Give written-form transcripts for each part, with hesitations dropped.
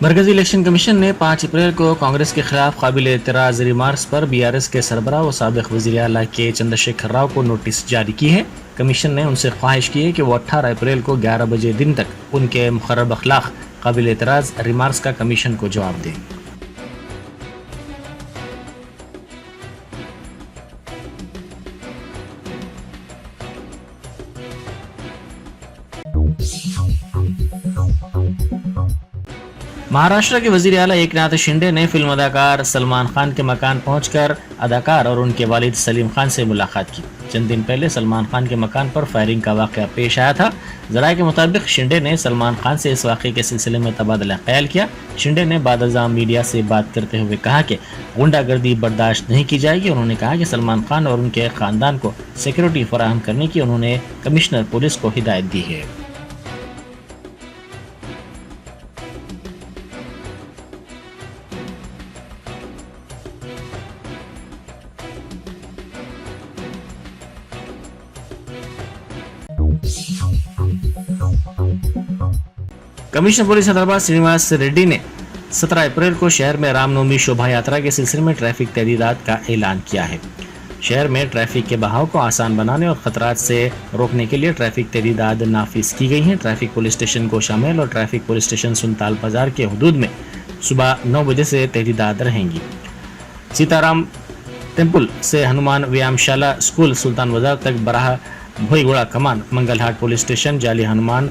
मरकजी election commission ने 5 अप्रैल को कांग्रेस के खिलाफ काबिल एतराज़ रिमार्क्स पर बीआरएस के सरबराह व साबिक़ वज़ीर आला के चंद्रशेखर राव को नोटिस जारी की है। कमीशन ने उनसे ख्वाहिश की है कि वो 18 अप्रैल को 11 बजे दिन तक उनके मुखर्रब अखलाक काबिल एतराज़ रिमार्क्स का कमीशन को जवाब दें। महाराष्ट्र के वजीर आला एकनाथ शिंदे ने फिल्म अदाकार सलमान खान के मकान पहुंचकर अदाकार और उनके वालिद सलीम खान से मुलाकात की। चंद दिन पहले सलमान खान के मकान पर फायरिंग का वाक़या पेश आया था। ज़राए के मुताबिक शिंदे ने सलमान खान से इस वाक़े के सिलसिले में तबादला ख्याल किया। शिंदे ने बादअज़ां मीडिया से बात करते हुए कहा कि गुंडागर्दी बर्दाश्त नहीं की जाएगी। उन्होंने कहा कि सलमान खान और उनके ख़ानदान को सिक्योरिटी फराहम करने की उन्होंने कमिश्नर पुलिस को हिदायत दी है। कमिश्नर पुलिस हैदराबाद श्रीनिवास रेड्डी ने 17 अप्रैल को शहर में रामनवमी शोभा यात्रा के सिलसिले में ट्रैफिक तहदीदात का ऐलान किया है। शहर में ट्रैफिक के बहाव को आसान बनाने और खतरात से रोकने के लिए ट्रैफिक तहदीदात नाफिज की गई हैं। ट्रैफिक पुलिस स्टेशन गोशामेल और ट्रैफिक पुलिस स्टेशन सुनताल बाजार के हुदूद में सुबह 9 बजे से तहदीदात रहेंगी। सीताराम टेम्पल से हनुमान व्यायामशाला स्कूल सुल्तान बाजार तक बराह भोईगोड़ा कमान, मंगलहाट पुलिस स्टेशन, जाली हनुमान,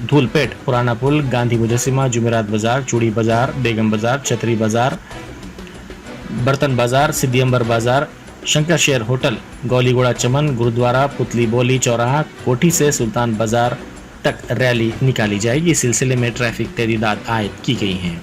धूलपेट, पुराना पुल, गांधी मुजस्सिमा, जुमेरात बाजार, चूड़ी बाजार, बेगम बाजार, छतरी बाजार, बर्तन बाजार, सिद्दी अंबर बाजार, शंकर शेर होटल, गौलीगोड़ा चमन, गुरुद्वारा, पुतली बोली चौराहा, कोठी से सुल्तान बाजार तक रैली निकाली जाएगी। इस सिलसिले में ट्रैफिक तहदीदात आयद की गई हैं।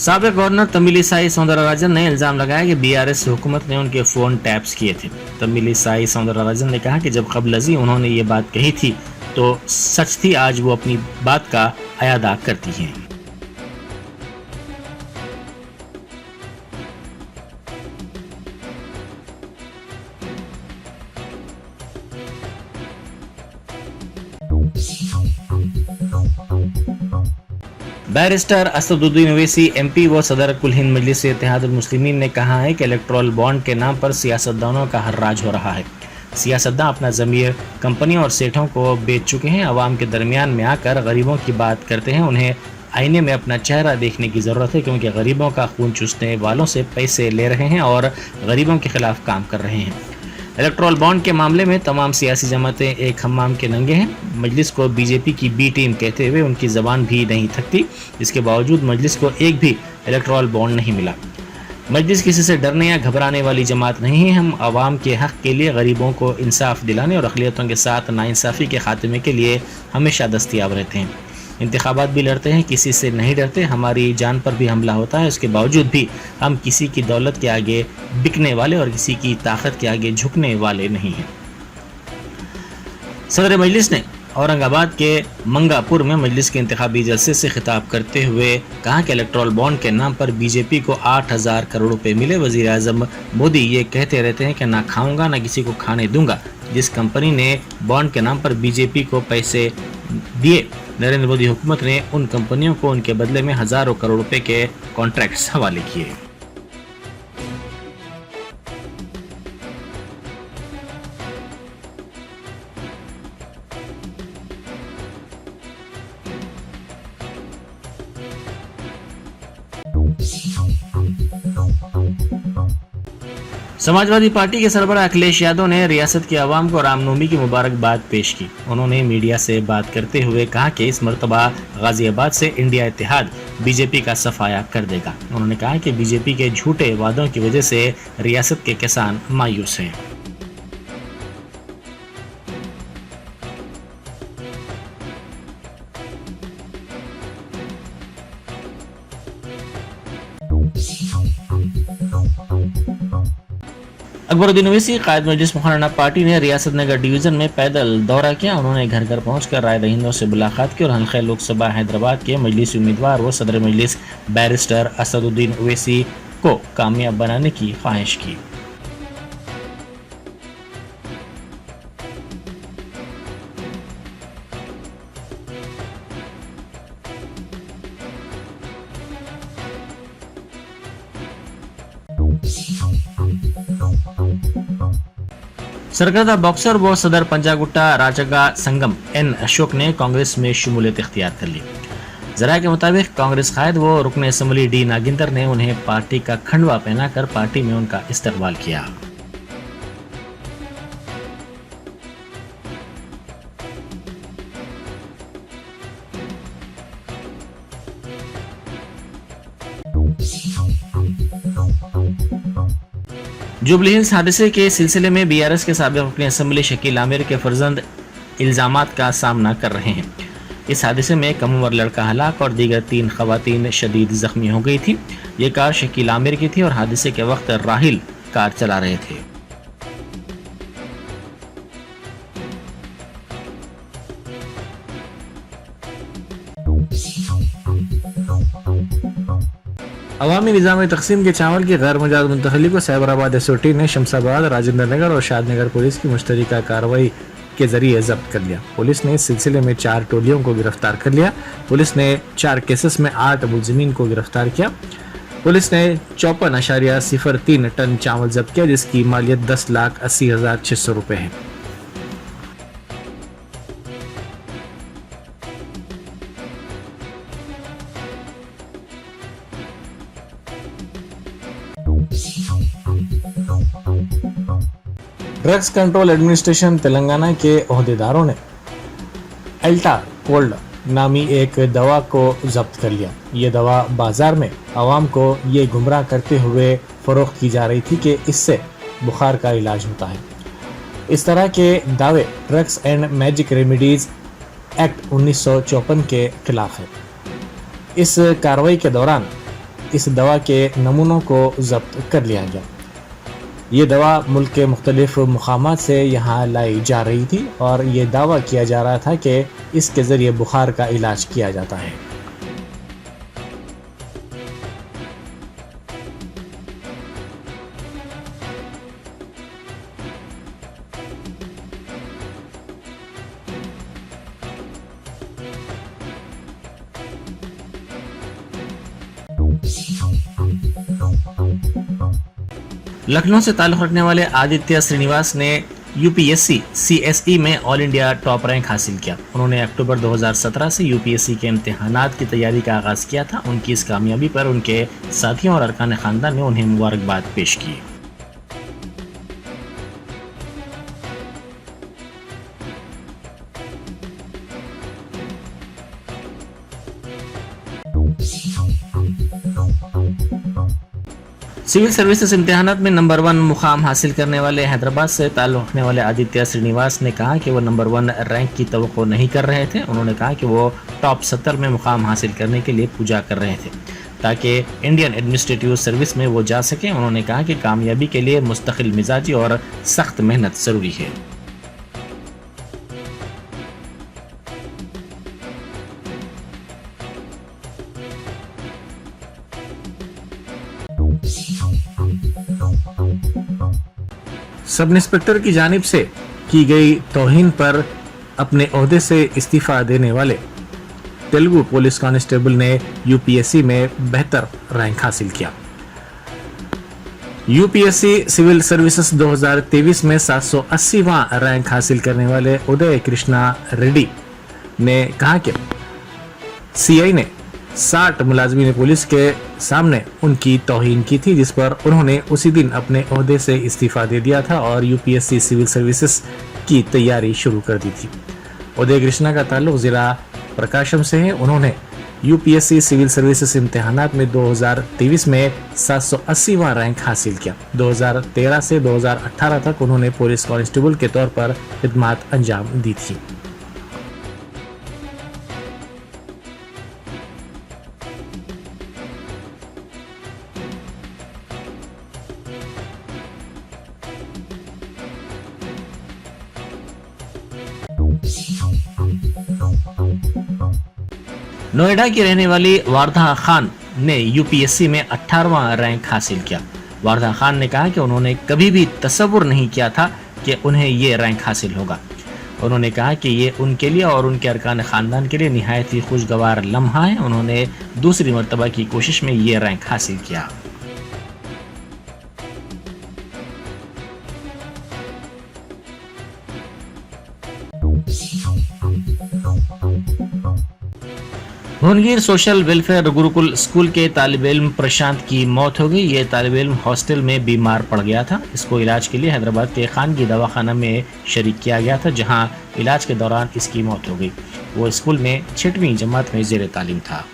साबिक़ गवर्नर तमिलिसाई सौंदरराजन ने इल्जाम लगाया कि बीआरएस हुकूमत ने उनके फोन टैप्स किए थे। तमिलिसाई सौंदरराजन ने कहा कि जब कबल अज़ीं उन्होंने ये बात कही थी तो सच थी, आज वो अपनी बात का अयादा करती हैं। बैरिस्टर असदुद्दीन ओवैसी एमपी व सदर कुल हिंद मजलिस इत्तेहादुल मुस्लिमीन ने कहा है कि इलेक्टोरल बॉन्ड के नाम पर सियासतदानों का हर्राज हो रहा है। सियासतदान अपना ज़मीर कंपनियों और सेठों को बेच चुके हैं। अवाम के दरमियान में आकर गरीबों की बात करते हैं। उन्हें आईने में अपना चेहरा देखने की ज़रूरत है, क्योंकि गरीबों का खून चूसने वालों से पैसे ले रहे हैं और गरीबों के खिलाफ काम कर रहे हैं। इलेक्टोरल बॉन्ड के मामले में तमाम सियासी जमातें एक हम्माम के नंगे हैं। मजलिस को बीजेपी की बी टीम कहते हुए उनकी ज़बान भी नहीं थकती। इसके बावजूद मजलिस को एक भी इलेक्टोरल बॉन्ड नहीं मिला। मजलिस किसी से डरने या घबराने वाली जमात नहीं है। हम आवाम के हक़ के लिए, गरीबों को इंसाफ दिलाने और अक़लियतों के साथ नाइंसाफ़ी के खात्मे के लिए हमेशा दस्तयाब रहते हैं। इंतखाबात भी लड़ते हैं, किसी से नहीं डरते। हमारी जान पर भी हमला होता है, उसके बावजूद भी हम किसी की दौलत के आगे बिकने वाले और किसी की ताकत के आगे झुकने वाले नहीं हैं। सदर मजलिस ने औरंगाबाद के मंगापुर में मजलिस के इंतखाबी जलसे से खिताब करते हुए कहा कि इलेक्टोरल बॉन्ड के नाम पर बीजेपी को 8,000 करोड़ रुपए मिले। वज़ीर आज़म मोदी ये कहते रहते हैं कि ना खाऊंगा ना किसी को खाने दूंगा। जिस कंपनी ने बॉन्ड के नाम पर बीजेपी को पैसे दिए, नरेंद्र मोदी हुकूमत ने उन कंपनियों को उनके बदले में हजारों करोड़ रुपए के कॉन्ट्रैक्ट्स हवाले किए। समाजवादी पार्टी के सरबराह अखिलेश यादव ने रियासत के अवाम को रामनवमी की मुबारकबाद पेश की। उन्होंने मीडिया से बात करते हुए कहा कि इस मरतबा गाजियाबाद से इंडिया इत्तेहाद बीजेपी का सफाया कर देगा। उन्होंने कहा कि बीजेपी के झूठे वादों की वजह से रियासत के किसान मायूस हैं। अकबरुद्दीन ओवैसी कायद मजलिस मुखर्रना पार्टी ने रियासत नगर डिवीजन में पैदल दौरा किया। उन्होंने घर घर पहुंचकर राय दहिंदों से मुलाकात की और हल्के लोकसभा हैदराबाद के मजलिसी उम्मीदवार व सदर मजलिस बैरिस्टर असदुद्दीन ओवैसी को कामयाब बनाने की ख्वाहिश की। सरकर्दा बॉक्सर व सदर पंजागुट्टा राजगा संगम एन अशोक ने कांग्रेस में शमूलियत इख्तियार कर ली। जराये के मुताबिक कांग्रेस कायद व रुकन असम्बली डी नागिंदर ने उन्हें पार्टी का खंडवा पहनाकर पार्टी में उनका इस्तकबाल किया। जुबली हिल्स हादसे के सिलसिले में बीआरएस के साबिक रुकन असम्बली शकील आमिर के फर्जंद इल्जामात का सामना कर रहे हैं। इस हादसे में कम उम्र लड़का हलाक और दीगर 3 खवातीन शदीद जख्मी हो गई थी। ये कार शकील आमिर की थी और हादसे के वक्त राहिल कार चला रहे थे। अवामी निज़ाम तकसीम के चावल की गैर मुजाद मुंतकली को साइबराबाद एसओटी ने शमशाबाद, राजेंद्र नगर और शादनगर पुलिस की मुश्तरका कार्रवाई के जरिए जब्त कर लिया। पुलिस ने इस सिलसिले में 4 टोलियों को गिरफ्तार कर लिया। पुलिस ने 4 केसेस में 8 मुलजिमीन को गिरफ्तार किया। पुलिस ने 54.03 टन चावल जब्त किया, जिसकी मालियत 10,80,600 रुपए है। ड्रग्स कंट्रोल एडमिनिस्ट्रेशन तेलंगाना के ओहदेदारों ने एल्टा कोल्ड नामी एक दवा को जब्त कर लिया। ये दवा बाजार में आवाम को ये गुमराह करते हुए फरोख्त की जा रही थी कि इससे बुखार का इलाज होता है। इस तरह के दावे drugs and magic remedies act 1954 के खिलाफ है। इस कार्रवाई के दौरान इस दवा के नमूनों को जब्त कर लिया गया। ये दवा मुल्क के मुख्तलिफ मुकामात से यहाँ लाई जा रही थी और ये दावा किया जा रहा था कि इसके ज़रिए बुखार का इलाज किया जाता है। लखनऊ से ताल्लुक़ रखने वाले आदित्य श्रीनिवास ने यूपीएससी सीएसई में ऑल इंडिया टॉप रैंक हासिल किया। उन्होंने अक्टूबर 2017 से यूपीएससी के इम्तिहानात की तैयारी का आगाज़ किया था। उनकी इस कामयाबी पर उनके साथियों और अरकान ख़ानदान ने उन्हें मुबारकबाद पेश की। सिविल सर्विसेज इम्तिहानात में नंबर 1 मुकाम हासिल करने वाले हैदराबाद से ताल्लुक़ रखने वाले आदित्य श्रीनिवास ने कहा कि वो नंबर 1 रैंक की तवक्को नहीं कर रहे थे। उन्होंने कहा कि वो टॉप 70 में मुकाम हासिल करने के लिए पूजा कर रहे थे ताकि इंडियन एडमिनिस्ट्रेटिव सर्विस में वो जा सकें। उन्होंने कहा कि कामयाबी के लिए मुस्तकिल मिजाजी और सख्त मेहनत ज़रूरी है। सब इंस्पेक्टर की जानिब से की गई तौहीन पर अपने ओहदे से इस्तीफा देने वाले तेलुगु पुलिस कांस्टेबल ने यूपीएससी में बेहतर रैंक हासिल किया। यूपीएससी सिविल सर्विसेज 2023 में 780वां रैंक हासिल करने वाले उदय कृष्णा रेड्डी ने कहा कि सीआई ने 60 मुलाजमीन पुलिस के सामने उनकी तौहीन की थी, जिस पर उन्होंने उसी दिन अपने ओहदे से इस्तीफा दे दिया था और यूपीएससी सिविल सर्विसेज की तैयारी शुरू कर दी थी। उदय कृष्णा का ताल्लुक जिला प्रकाशम से है। उन्होंने यूपीएससी सिविल सर्विसेज इम्तिहानात में 2023 में 780वां रैंक हासिल किया। 2013 से 2018 तक उन्होंने पुलिस कांस्टेबल के तौर पर खिदमत अंजाम दी थी। नोएडा की रहने वाली वारधा खान ने यूपीएससी में 18वां रैंक हासिल किया। वारधा खान ने कहा कि उन्होंने कभी भी तसव्वुर नहीं किया था कि उन्हें ये रैंक हासिल होगा। उन्होंने कहा कि ये उनके लिए और उनके अरकान खानदान के लिए निहायत ही खुशगवार लम्हा है। उन्होंने दूसरी मर्तबा की कोशिश में ये रैंक हासिल किया। भुवनगिर सोशल वेलफेयर गुरुकुल स्कूल के तालिब इल्म प्रशांत की मौत हो गई। ये तालिब इल्म हॉस्टल में बीमार पड़ गया था। इसको इलाज के लिए हैदराबाद के खानगी दवाखाना में शरीक किया गया था, जहां इलाज के दौरान इसकी मौत हो गई। वो स्कूल में 6वीं जमात में जेर तालीम था।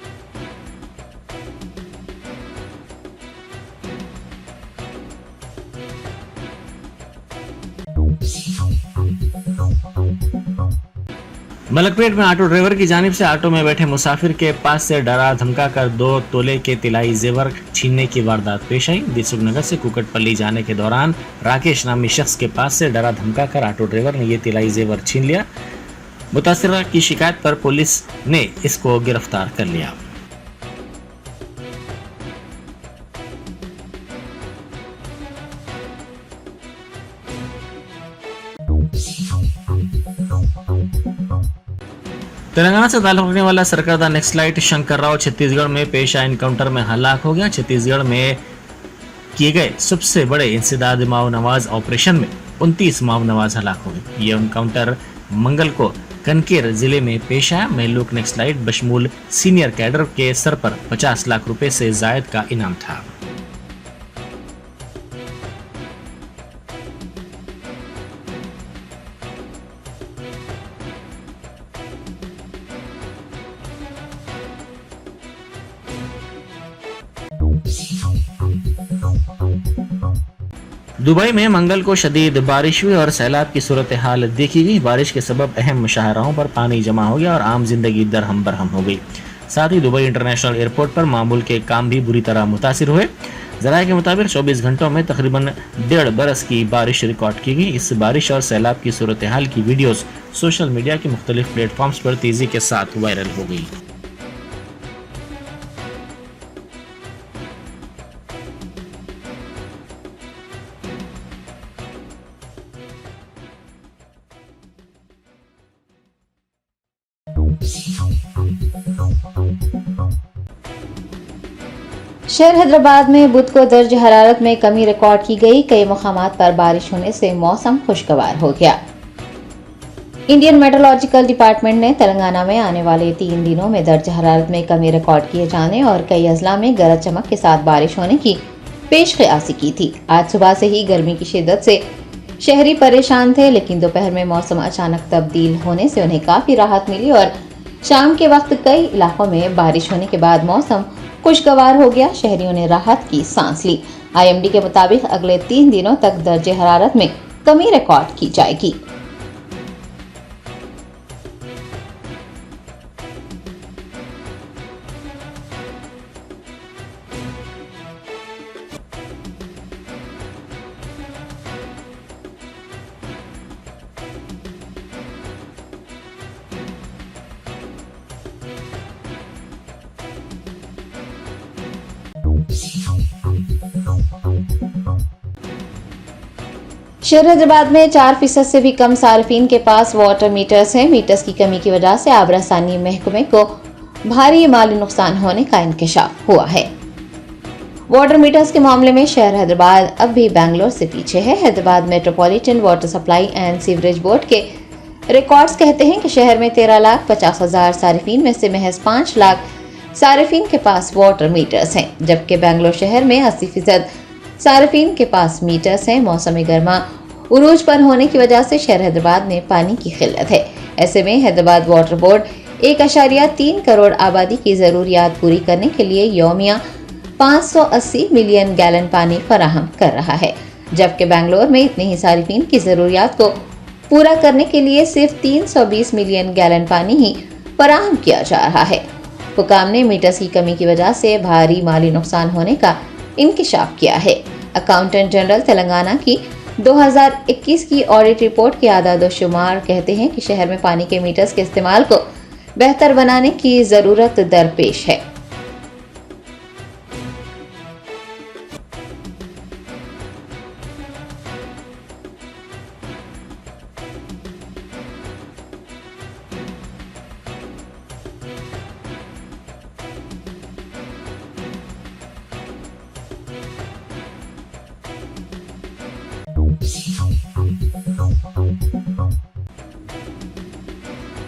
मलकपेट में ऑटो ड्राइवर की जानिब से ऑटो में बैठे मुसाफिर के पास से डरा धमका कर 2 तोले के तिलाई जेवर छीनने की वारदात पेश आई। दिलसुखनगर से कुकटपल्ली जाने के दौरान राकेश नामी शख्स के पास से डरा धमका कर ऑटो ड्राइवर ने ये तिलाई जेवर छीन लिया। मुतासिरा की शिकायत पर पुलिस ने इसको गिरफ्तार कर लिया। तेलंगाना से ताल्लुक रखने वाला सरकर्दा नक्सलाइट शंकर राव छत्तीसगढ़ में पेश आए इनकाउंटर में हलाक हो गया। छत्तीसगढ़ में किए गए सबसे बड़े इंसदाद माओ नवाज ऑपरेशन में 29 माओ नवाज हलाक हो गए। ये इनकाउंटर मंगल को कनकेर जिले में पेश आया। महलूक नक्सलाइट बशमूल सीनियर कैडर के सर पर 50 लाख रुपए से जायद का इनाम था। दुबई में मंगल को शदीद बारिश हुई और सैलाब की सूरत हाल देखी गई। बारिश के सबब अहम शाहराहों पर पानी जमा हो गया और आम जिंदगी दरहम बरहम हो गई। साथ ही दुबई इंटरनेशनल एयरपोर्ट पर मामूल के काम भी बुरी तरह मुतासिर हुए। जराये के मुताबिक 24 घंटों में तकरीबन 1.5 बरस की बारिश रिकॉर्ड की गई। इस बारिश और सैलाब की सूरत हाल की वीडियोस सोशल मीडिया के मुख्तलिफ प्लेटफॉर्म्स पर तेजी के साथ वायरल हो गई। शहर हैदराबाद में बुध को दर्ज हरारत में कमी रिकॉर्ड की गई। कई मुकामात पर बारिश होने से मौसम खुशगवार हो गया। इंडियन मेट्रोलॉजिकल डिपार्टमेंट ने तेलंगाना में आने वाले 3 दिनों में दर्ज हरारत में कमी रिकॉर्ड किए जाने और कई अजला में गरज चमक के साथ बारिश होने की पेशकयासी की थी। आज सुबह से ही गर्मी की शिद्दत से शहरी परेशान थे, लेकिन दोपहर में मौसम अचानक तब्दील होने से उन्हें काफी राहत मिली और शाम के वक्त कई इलाकों में बारिश होने के बाद मौसम खुशगवार हो गया। शहरियों ने राहत की सांस ली। आईएमडी के मुताबिक अगले 3 दिनों तक दर्जे हरारत में कमी रिकॉर्ड की जाएगी। शहर हैदराबाद में 4% से भी कम सार्फिन के पास वाटर मीटर्स हैं। मीटर्स की कमी की वजह से आबरासानी महकमे को भारी माली नुकसान होने का इंकशाफ हुआ है। वाटर मीटर्स के मामले में शहर हैदराबाद अब भी बेंगलोर से पीछे है। Hyderabad metropolitan water supply and sewerage board के रिकॉर्ड्स कहते हैं कि शहर में 13,50,000 सार्फिन में से महज 5 लाख सार्फिन के पास वाटर मीटर्स हैं, जबकि बेंगलोर शहर में 80% सार्फिन के पास मीटर्स हैं। मौसमी गर्मा उरूज पर होने की वजह से शहर हैदराबाद में पानी की किल्लत है। ऐसे में हैदराबाद वाटर बोर्ड 1.3 करोड़ आबादी की जरूरियात पूरी करने के लिए यौमिया 580 मिलियन गैलन पानी फराहम कर रहा है, जबकि बेंगलोर में इतनी ही सार्फिन की जरूरियात को पूरा करने के लिए सिर्फ 320 मिलियन गैलन पानी ही फराहम किया जा रहा है। हुकाम ने मीटर्स की कमी की वजह से भारी माली नुकसान होने का इंकशाफ किया है। अकाउंटेंट जनरल तेलंगाना की 2021 की ऑडिट रिपोर्ट के आदाद शुमार कहते हैं कि शहर में पानी के मीटर्स के इस्तेमाल को बेहतर बनाने की जरूरत दरपेश है।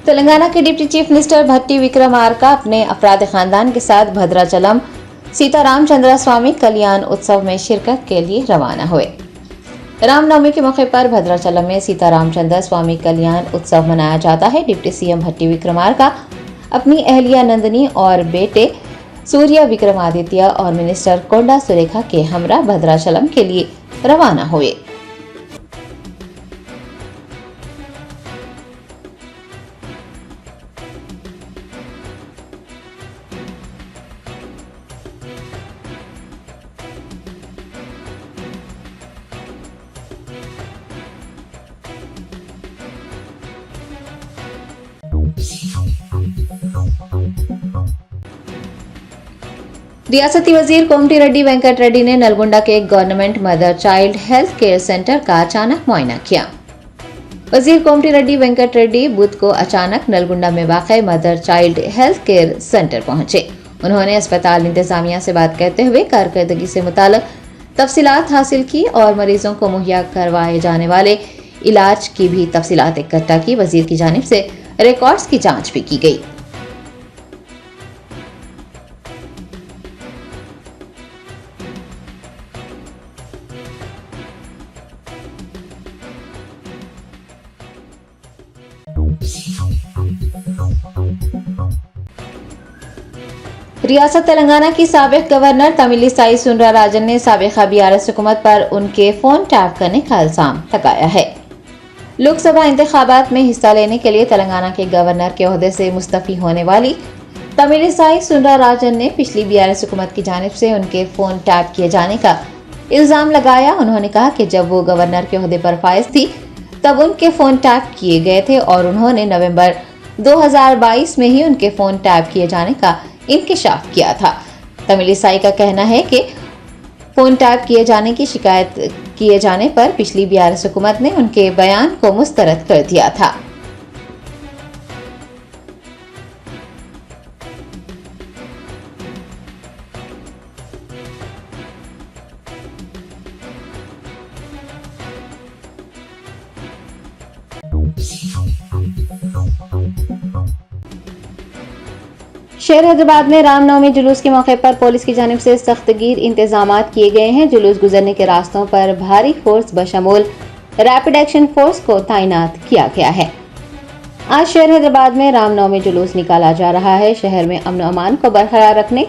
तेलंगाना के डिप्टी चीफ मिनिस्टर भट्टी विक्रमार्का अपने अपराध खानदान के साथ भद्राचलम सीतारामचंद्र स्वामी कल्याण उत्सव में शिरकत के लिए रवाना हुए। रामनवमी के मौके पर भद्राचलम में सीतारामचंद्र स्वामी कल्याण उत्सव मनाया जाता है। डिप्टी सीएम भट्टी विक्रमार्का अपनी अहलिया नंदिनी और बेटे सूर्य विक्रमादित्य और मिनिस्टर कोंडा सुरेखा के हमरा भद्राचलम के लिए रवाना हुए। रियासती वजीर कोमटी रेड्डी वेंकट रेड्डी ने नलगुंडा के government mother child health care centre का अचानक मुआयना किया। वजीर कोमटी रेड्डी वेंकट रेड्डी बुध को अचानक नलगुंडा में वाक़ mother child health care centre पहुंचे। उन्होंने अस्पताल इंतजामिया से बात करते हुए कारकर्दगी से मुताल्लिक तफसीलात हासिल की और मरीजों को मुहैया करवाए जाने वाले इलाज की भी तफसीलात इकट्ठा की। वजीर की जानिब से रिकॉर्ड्स की जांच भी की गई। रियासत तेलंगाना की साबिक गवर्नर तमिलिसाई सुंदरराजन ने साबिका बीआरएस हुकूमत पर उनके फोन टैप करने का इल्जाम लगाया है। लोकसभा इंतखाबात में हिस्सा लेने के लिए तेलंगाना के गवर्नर के ओहदे से मुस्तफी होने वाली तमिलिसाई सुंदरराजन ने पिछली बीआरएस हुकूमत की जानिब से उनके फोन टैप किए जाने का इल्जाम लगाया। उन्होंने कहा कि जब वो गवर्नर के ओहदे पर फाइज थी तब उनके फोन टैप किए गए थे और उन्होंने नवंबर 2022 में ही उनके फोन टैप किए जाने का इंकशाफ किया था। तमिलिसाई का कहना है कि फोन टैप किए जाने की शिकायत किए जाने पर पिछली बीआरएस हुकूमत ने उनके बयान को मुस्तरद कर दिया था। शहर हैदराबाद में रामनवमी जुलूस के मौके पर पुलिस की जानिब से सख्तगीर इंतजामात किए गए हैं। जुलूस गुजरने के रास्तों पर भारी फोर्स बशमूल रैपिड एक्शन फोर्स को तैनात किया गया है। आज शहर हैदराबाद में रामनवमी जुलूस निकाला जा रहा है। शहर में अमन अमान को बरकरार रखने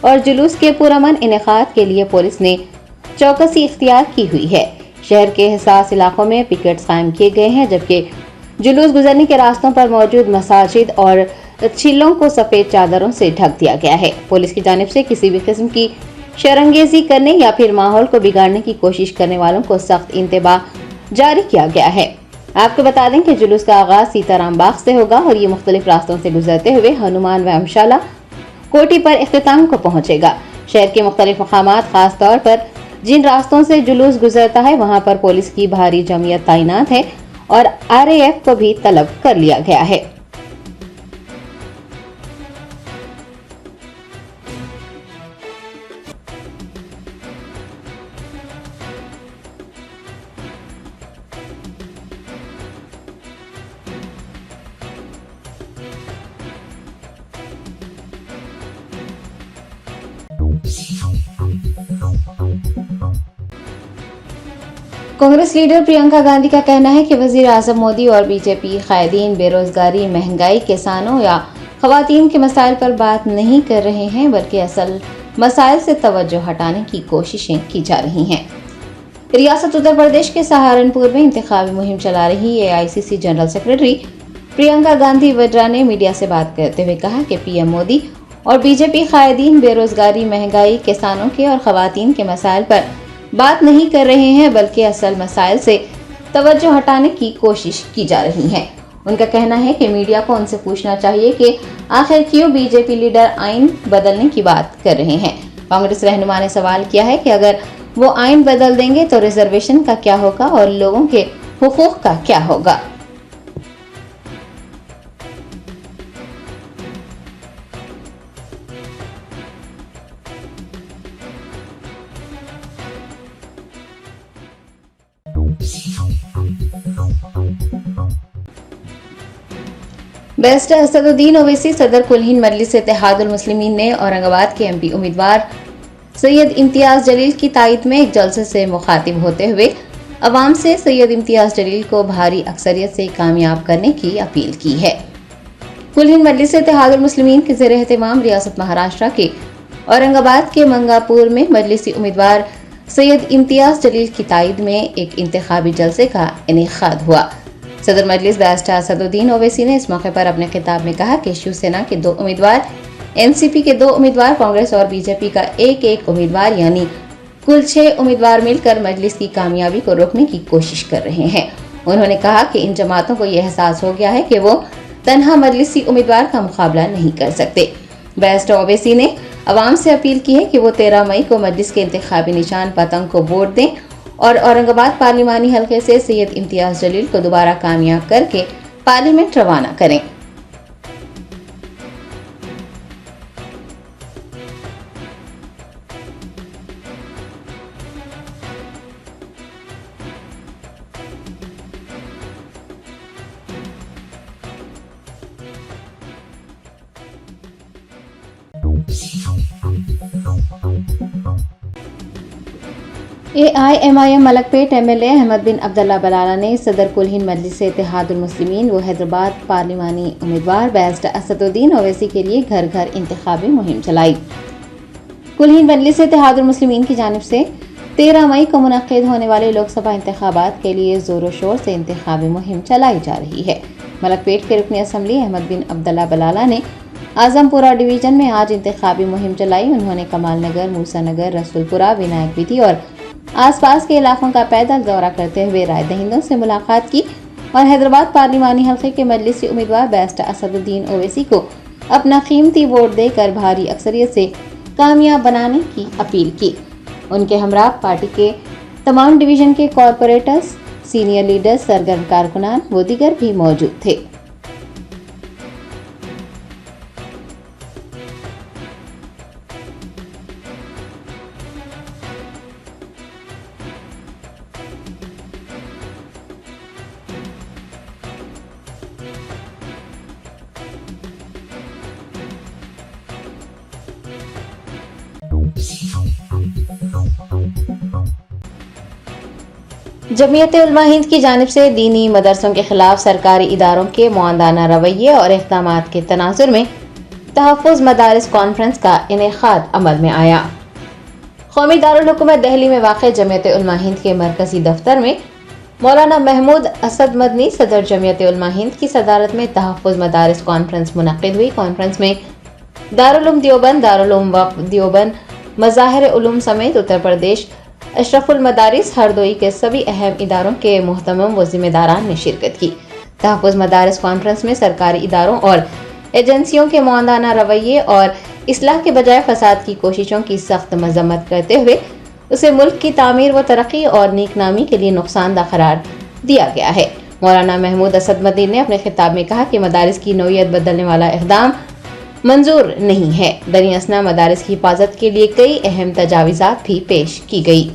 और जुलूस के पुरअमन इनेकाद के लिए पुलिस ने चौकसी इख्तियार की हुई है। शहर के हिसास इलाकों में पिकेट्स कायम किए गए हैं, जबकि जुलूस गुजरने के रास्तों पर मौजूद मसाजिद और चिल्लों को सफेद चादरों से ढक दिया गया है। पुलिस की जानिब से किसी भी किस्म की शरंगेजी करने या फिर माहौल को बिगाड़ने की कोशिश करने वालों को सख्त इंतबाह जारी किया गया है। आपको बता दें कि जुलूस का आगाज सीताराम बाग से होगा और ये मुख्तलिफ रास्तों से गुजरते हुए हनुमान व्यायामशाला कोठी पर इख्तिताम को पहुंचेगा। शहर के मुख्तलिफ मकामात खास तौर पर जिन रास्तों से जुलूस गुजरता है वहां पर पुलिस की भारी जमीयत तैनात है और RAF को भी तलब कर लिया गया है। कांग्रेस लीडर प्रियंका गांधी का कहना है कि वजीर आजम मोदी और बीजेपी कायदीन बेरोजगारी, महंगाई, किसानों या खवातीन के मसाइल पर बात नहीं कर रहे हैं, बल्कि असल मसाइल से तवज्जो हटाने की कोशिशें की जा रही हैं। रियासत उत्तर प्रदेश के सहारनपुर में इंतखाबी मुहिम चला रही AICC general secretary Priyanka Gandhi Vadra ने मीडिया से बात करते हुए कहा कि PM मोदी और बीजेपी कायदीन बेरोजगारी, महंगाई, किसानों के और खवातीन के मसाइल पर बात नहीं कर रहे हैं, बल्कि असल मसाइल से तवज्जो हटाने की कोशिश की जा रही है। उनका कहना है कि मीडिया को उनसे पूछना चाहिए कि आखिर क्यों बीजेपी लीडर आइन बदलने की बात कर रहे हैं। कांग्रेस रहनुमा ने सवाल किया है कि अगर वो आइन बदल देंगे तो रिजर्वेशन का क्या होगा और लोगों के हुकूक का क्या होगा। बैरिस्टर असदुद्दीन ओवैसी सदर कुल हिंद मजलिस इत्तेहादुल मुस्लिमीन ने औरंगाबाद के एमपी उम्मीदवार सैयद इम्तियाज जलील की तायद में एक जलसे से मुखातिब होते हुए अवाम से सैयद इम्तियाज जलील को भारी अक्सरियत से कामयाब करने की अपील की है। कुल हिंद मजलिस इत्तेहादुल मुस्लिमीन के ज़ेर एहतमाम रियासत महाराष्ट्र के औरंगाबाद के मंगापुर में मजलिसी उम्मीदवार सैयद इम्तियाज जलील की तायद में एक इंतखाबी जलसे का इनेकाद हुआ। सदर मजलिस बैरिस्टर असदुद्दीन ओवैसी ने इस मौके पर अपने खिताब में कहा कि शिवसेना के 2 उम्मीदवार, एनसीपी के 2 उम्मीदवार, कांग्रेस और बीजेपी का एक उम्मीदवार यानी कुल 6 उम्मीदवार मिलकर मजलिस की कामयाबी को रोकने की कोशिश कर रहे हैं। उन्होंने कहा कि इन जमातों को यह एहसास हो गया है कि वो तन्हा मजलिसी उम्मीदवार का मुकाबला नहीं कर सकते। बैरिस्टर ओवैसी ने अवाम से अपील की है कि वो 13 मई को मजलिस के इंतखाबी निशान पतंग को वोट दें और औरंगाबाद पार्लिमानी हलके से सैयद इम्तियाज जलील को दोबारा कामयाब करके पार्लियामेंट रवाना करें। AIMIM मलकपेट MLA अहमद बिन अब्दुल्ला बलाला ने सदर कुल हिंद मजलिस इत्तेहादुल मुस्लिमीन व हैदराबाद पार्लिमानी उम्मीदवार बैरिस्टर असदुद्दीन ओवैसी के लिए घर घर इंतखाबी मुहिम चलाई। कुल हिंद मजलिस इत्तेहादुल मुस्लिमीन की जानिब से 13 मई को मुनक्किद होने वाले लोकसभा इंतखाबात के लिए जोरों शोर से इंतखाबी मुहिम चलाई जा रही है। मलकपेट के रुकन असम्बली अहमद बिन अब्दुल्ला बलाला ने आजमपुरा डिवीजन में आज इंतखाबी मुहिम चलाई। उन्होंने कमाल नगर, मूसा नगर, रसूलपुरा, विनायक विधि और आसपास के इलाकों का पैदल दौरा करते हुए राय दहिंदों से मुलाकात की और हैदराबाद पार्लिमानी हल्के के मजलिसी उम्मीदवार बैरिस्टर असदुद्दीन ओवैसी को अपना कीमती वोट देकर भारी अक्सरियत से कामयाब बनाने की अपील की। उनके हमरा पार्टी के तमाम डिवीजन के कॉरपोरेटर्स, सीनियर लीडर्स, सरगर्म कारकुनान व दीगर भी मौजूद थे। जमीयत उलमा हिंद की जानिब से दीनी मदरसों के खिलाफ सरकारी इदारों के मुआंदाना रवैये और इक़दामात के तनाजुर में तहफ़्फ़ुज़ मदारिस कॉन्फ्रेंस का इनेकाद अमल में आया। कौमी दारुल हुकूमत दिल्ली में वाक़ जमीयत उलमा हिंद के मरकजी दफ्तर में मौलाना महमूद असद मदनी सदर जमीयत उलमा हिंद की सदारत में तहफ़्फ़ुज़ मदारिस कॉन्फ्रेंस मुनक़्क़िद हुई। कॉन्फ्रेंस में दारुल उलूम देवबंद, दारुल उलूम वक़्फ़ देवबंद, मज़ाहिर उलूम समेत उत्तर प्रदेश अशरफुल मदारिस हरदोई के सभी अहम इदारों के मुहतमम व जिम्मेदारान ने शिरकत की। तहफ़्फ़ुज़ मदारिस कॉन्फ्रेंस में सरकारी इदारों और एजेंसियों के मुआंदाना रवैये और इस्लाह के बजाय फसाद की कोशिशों की सख्त मजम्मत करते हुए उसे मुल्क की तामीर व तरक्की और नेकनामी के लिए नुकसानदा करार दिया गया है। मौलाना महमूद असद मदनी ने अपने खिताब में कहा कि मदारिस की नौयत बदलने वाला इक़दाम मंजूर नहीं है। दरी असना मदारिस की हिफाजत के लिए कई अहम तजावीज़ात भी पेश की गई।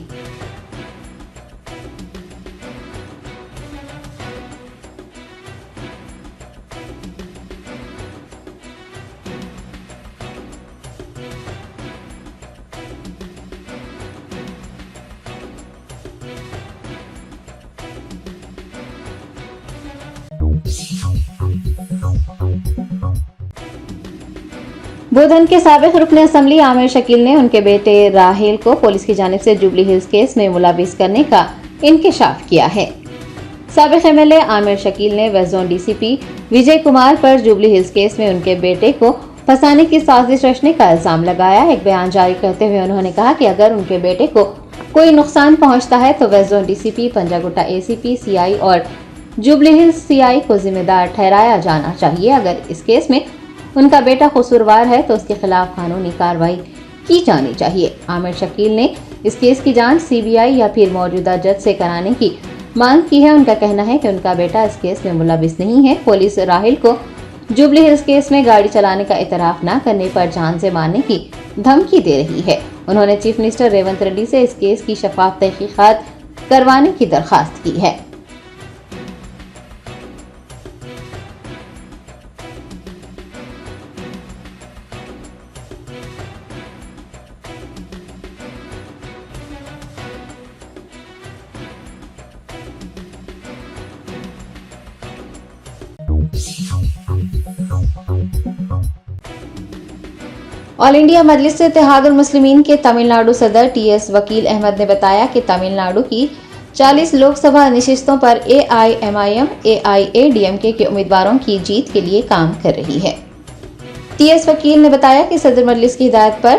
बोधन के साबिक रुकन असम्बली आमिर शकील ने उनके बेटे राहेल को पुलिस की जानिब से जुबली हिल्स केस में मुलविस करने का इंकशाफ किया है। साबिक MLA आमिर शकील ने west zone DCP Vijay Kumar पर जुबली हिल्स केस में उनके बेटे को फंसाने की साजिश रचने का इल्जाम लगाया। एक बयान जारी करते हुए उन्होंने कहा कि अगर उनके बेटे को कोई नुकसान पहुंचता है तो west zone DCP, Panjagutta ACP, CI और जुबली हिल्स सीआई को जिम्मेदार ठहराया जाना चाहिए। अगर इस केस में उनका बेटा कसूरवार है तो उसके खिलाफ कानूनी कार्रवाई की जानी चाहिए। आमिर शकील ने इस केस की जांच सीबीआई या फिर मौजूदा जज से कराने की मांग की है। उनका कहना है कि उनका बेटा इस केस में मुलविस नहीं है। पुलिस राहिल को जुबली हिल्स केस में गाड़ी चलाने का इतराफ न करने पर जान से मारने की धमकी दे रही है। उन्होंने चीफ मिनिस्टर रेवंत रेड्डी से इस केस की शफाफ तहकीकात करवाने की दरखास्त की है। ऑल इंडिया मजलिस इत्तेहादुल मुस्लिमीन के तमिलनाडु सदर टीएस वकील अहमद ने बताया कि तमिलनाडु की 40 लोकसभा नशिस्तों पर एआईएमआईएम एआईएडीएमके के उम्मीदवारों की जीत के लिए काम कर रही है। टीएस वकील ने बताया कि सदर मजलिस की हिदायत पर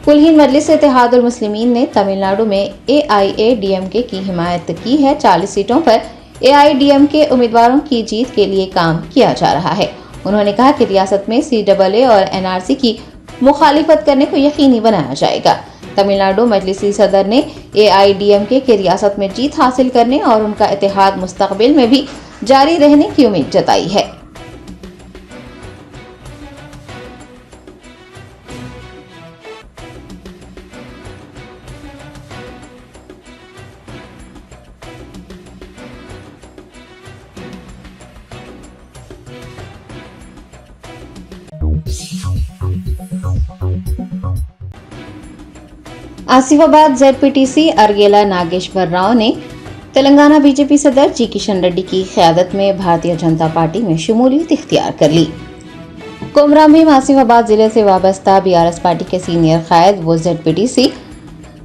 कुलहीन मजलिस इत्तेहादुल मुस्लिमीन ने तमिलनाडु में एआईएडीएमके की हिमायत की है। 40 सीटों पर एआईडीएमके उम्मीदवारों की जीत के लिए काम किया जा रहा है। उन्होंने कहा कि रियासत में सीएए और एनआरसी की मुखालिफत करने को यकीनी बनाया जाएगा। तमिलनाडु मजलिसी सदर ने एआईडीएमके के रियासत में जीत हासिल करने और उनका इत्तेहाद मुस्तकबिल में भी जारी रहने की उम्मीद जताई है। आसिफाबाद जेडपीटीसी अरगेला नागेश्वर राव ने तेलंगाना बीजेपी सदर जी किशन रेड्डी की क़यादत में भारतीय जनता पार्टी में शमूलियत इख्तियार कर ली। कोमराम भीम आसिफाबाद जिले से वाबस्ता बीआरएस पार्टी के सीनियर कायद व जेडपीटीसी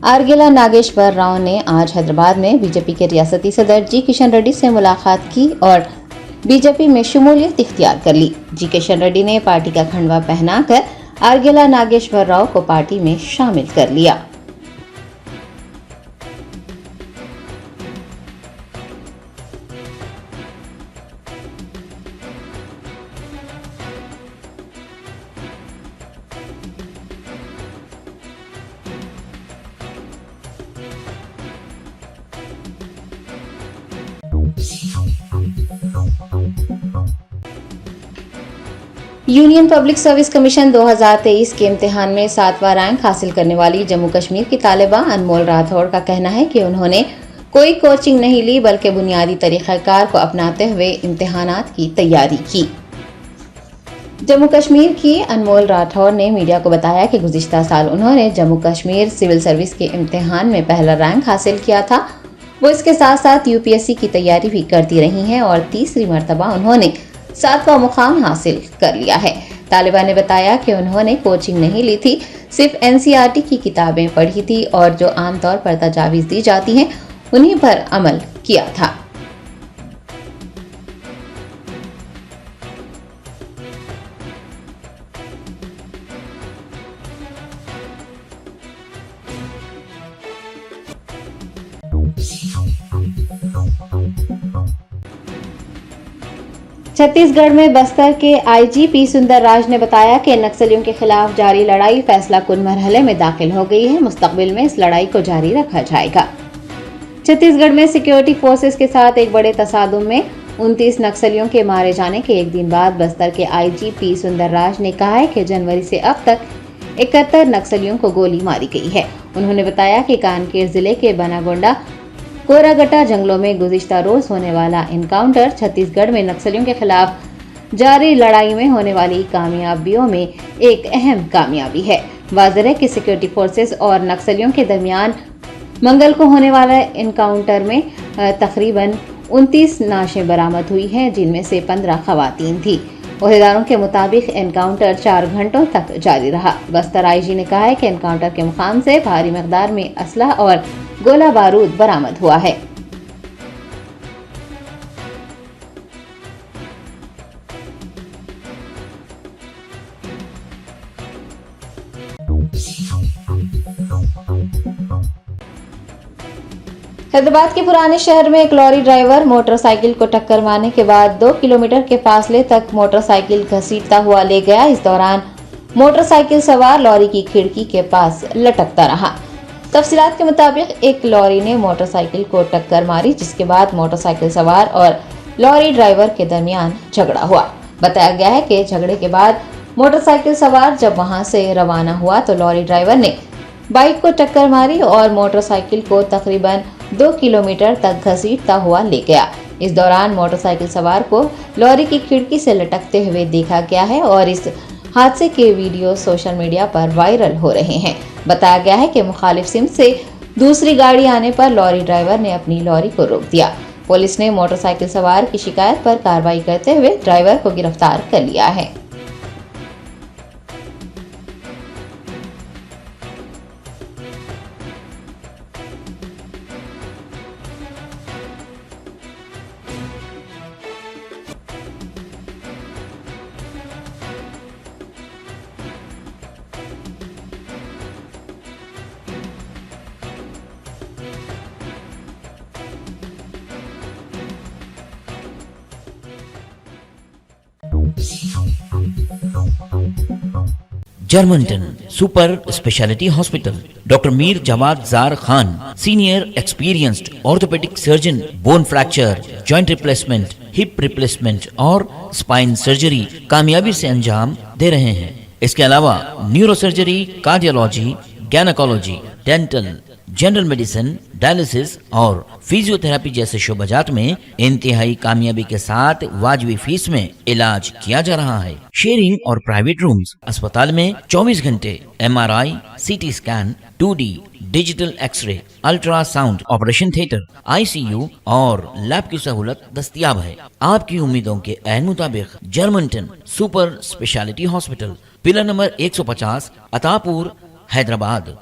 अरगेला नागेश्वर राव ने आज हैदराबाद में बीजेपी के रियासती सदर जी किशन रेड्डी से मुलाकात की और बीजेपी में शमूलियत इख्तियार कर ली। जी किशन रेड्डी ने पार्टी का खंडवा पहनाकर अरगेला नागेश्वर राव को पार्टी में शामिल कर लिया। यूनियन पब्लिक सर्विस कमीशन 2023 के इम्तिहान में 7वां रैंक हासिल करने वाली जम्मू कश्मीर की तालिबा अनमोल राठौड़ का कहना है कि उन्होंने कोई कोचिंग नहीं ली बल्कि बुनियादी तरीक़ाकार को अपनाते हुए इम्तिहानात की तैयारी की। जम्मू कश्मीर की अनमोल राठौड़ ने मीडिया को बताया कि गुज़िश्ता साल उन्होंने जम्मू कश्मीर सिविल सर्विस के इम्तिहान में पहला रैंक हासिल किया था। वो इसके साथ साथ यूपीएससी की तैयारी भी करती रही हैं और तीसरी मरतबा उन्होंने 7वां मुकाम हासिल कर लिया है। तालिबा ने बताया कि उन्होंने कोचिंग नहीं ली थी, सिर्फ एनसीईआरटी की किताबें पढ़ी थी और जो आमतौर पर तजावीज़ दी जाती हैं उन्हीं पर अमल किया था। छत्तीसगढ़ में बस्तर के आईजीपी सुंदर राज ने बताया कि नक्सलियों के खिलाफ जारी लड़ाई फैसला कुन मरहले में दाखिल हो गई है। मुस्तकबिल में इस लड़ाई को जारी रखा जाएगा। छत्तीसगढ़ में सिक्योरिटी फोर्सेस के साथ एक बड़े तसादुम में 29 नक्सलियों के मारे जाने के एक दिन बाद बस्तर के आईजीपी सुंदर राज ने कहा है कि जनवरी से अब तक 71 नक्सलियों को गोली मारी गई है। उन्होंने बताया कि कानकेर जिले के बनागोंडा कोरागटा जंगलों में गुज़िश्ता रोज होने वाला इनकाउंटर छत्तीसगढ़ में नक्सलियों के खिलाफ जारी लड़ाई में होने वाली कामयाबियों में एक अहम कामयाबी है। वाज़ेह है कि सिक्योरिटी फोर्सेस और नक्सलियों के दरमियान मंगल को होने वाला इनकाउंटर में तकरीबन 29 नाशें बरामद हुई हैं, जिनमें से 15 खवातीन थी। ओहदेदारों के मुताबिक एनकाउंटर 4 घंटों तक जारी रहा। बस्तर आईजी ने कहा है कि एनकाउंटर के मुकाम से भारी मकदार में असलहा और गोला बारूद बरामद हुआ है। हैदराबाद के पुराने शहर में एक लॉरी ड्राइवर मोटरसाइकिल को टक्कर मारने के बाद 2 किलोमीटर के फासले तक मोटरसाइकिल घसीटता हुआ ले गया। इस दौरान मोटरसाइकिल सवार लॉरी की खिड़की के पास लटकता रहा। तफसीलात के मुताबिक एक लॉरी ने मोटरसाइकिल को टक्कर मारी, जिसके बाद मोटरसाइकिल सवार और लॉरी ड्राइवर के दरमियान झगड़ा हुआ। बताया गया है कि झगड़े के बाद मोटरसाइकिल सवार जब वहां से रवाना हुआ तो लॉरी ड्राइवर ने बाइक को टक्कर मारी और मोटरसाइकिल को तकरीबन 2 किलोमीटर तक घसीटता हुआ ले गया। इस दौरान मोटरसाइकिल सवार को लॉरी की खिड़की से लटकते हुए देखा गया है और इस हादसे के वीडियो सोशल मीडिया पर वायरल हो रहे हैं। बताया गया है कि मुखालिफ सिम से दूसरी गाड़ी आने पर लॉरी ड्राइवर ने अपनी लॉरी को रोक दिया। पुलिस ने मोटरसाइकिल सवार की शिकायत पर कार्रवाई करते हुए ड्राइवर को गिरफ्तार कर लिया है। Germanton super speciality hospital, doctor Mir Jawad Zar Khan, senior experienced orthopaedic surgeon, bone fracture, joint replacement, hip replacement और स्पाइन सर्जरी कामयाबी से अंजाम दे रहे हैं। इसके अलावा neuro surgery, cardiology, gynaecology, dental, general medicine, dialysis और फिजियोथेरेपी जैसे शोबाजात में इंतहाई कामयाबी के साथ वाजबी फीस में इलाज किया जा रहा है। शेयरिंग और प्राइवेट रूम्स, अस्पताल में 24 घंटे MRI, CT scan, 2D digital x ray, ultrasound, operation theatre, ICU और लैब की सहूलत दस्तयाब है। आपकी उम्मीदों के ऐन मुताबिक Germanton super speciality hospital, pillar number 150, Attapur, Hyderabad.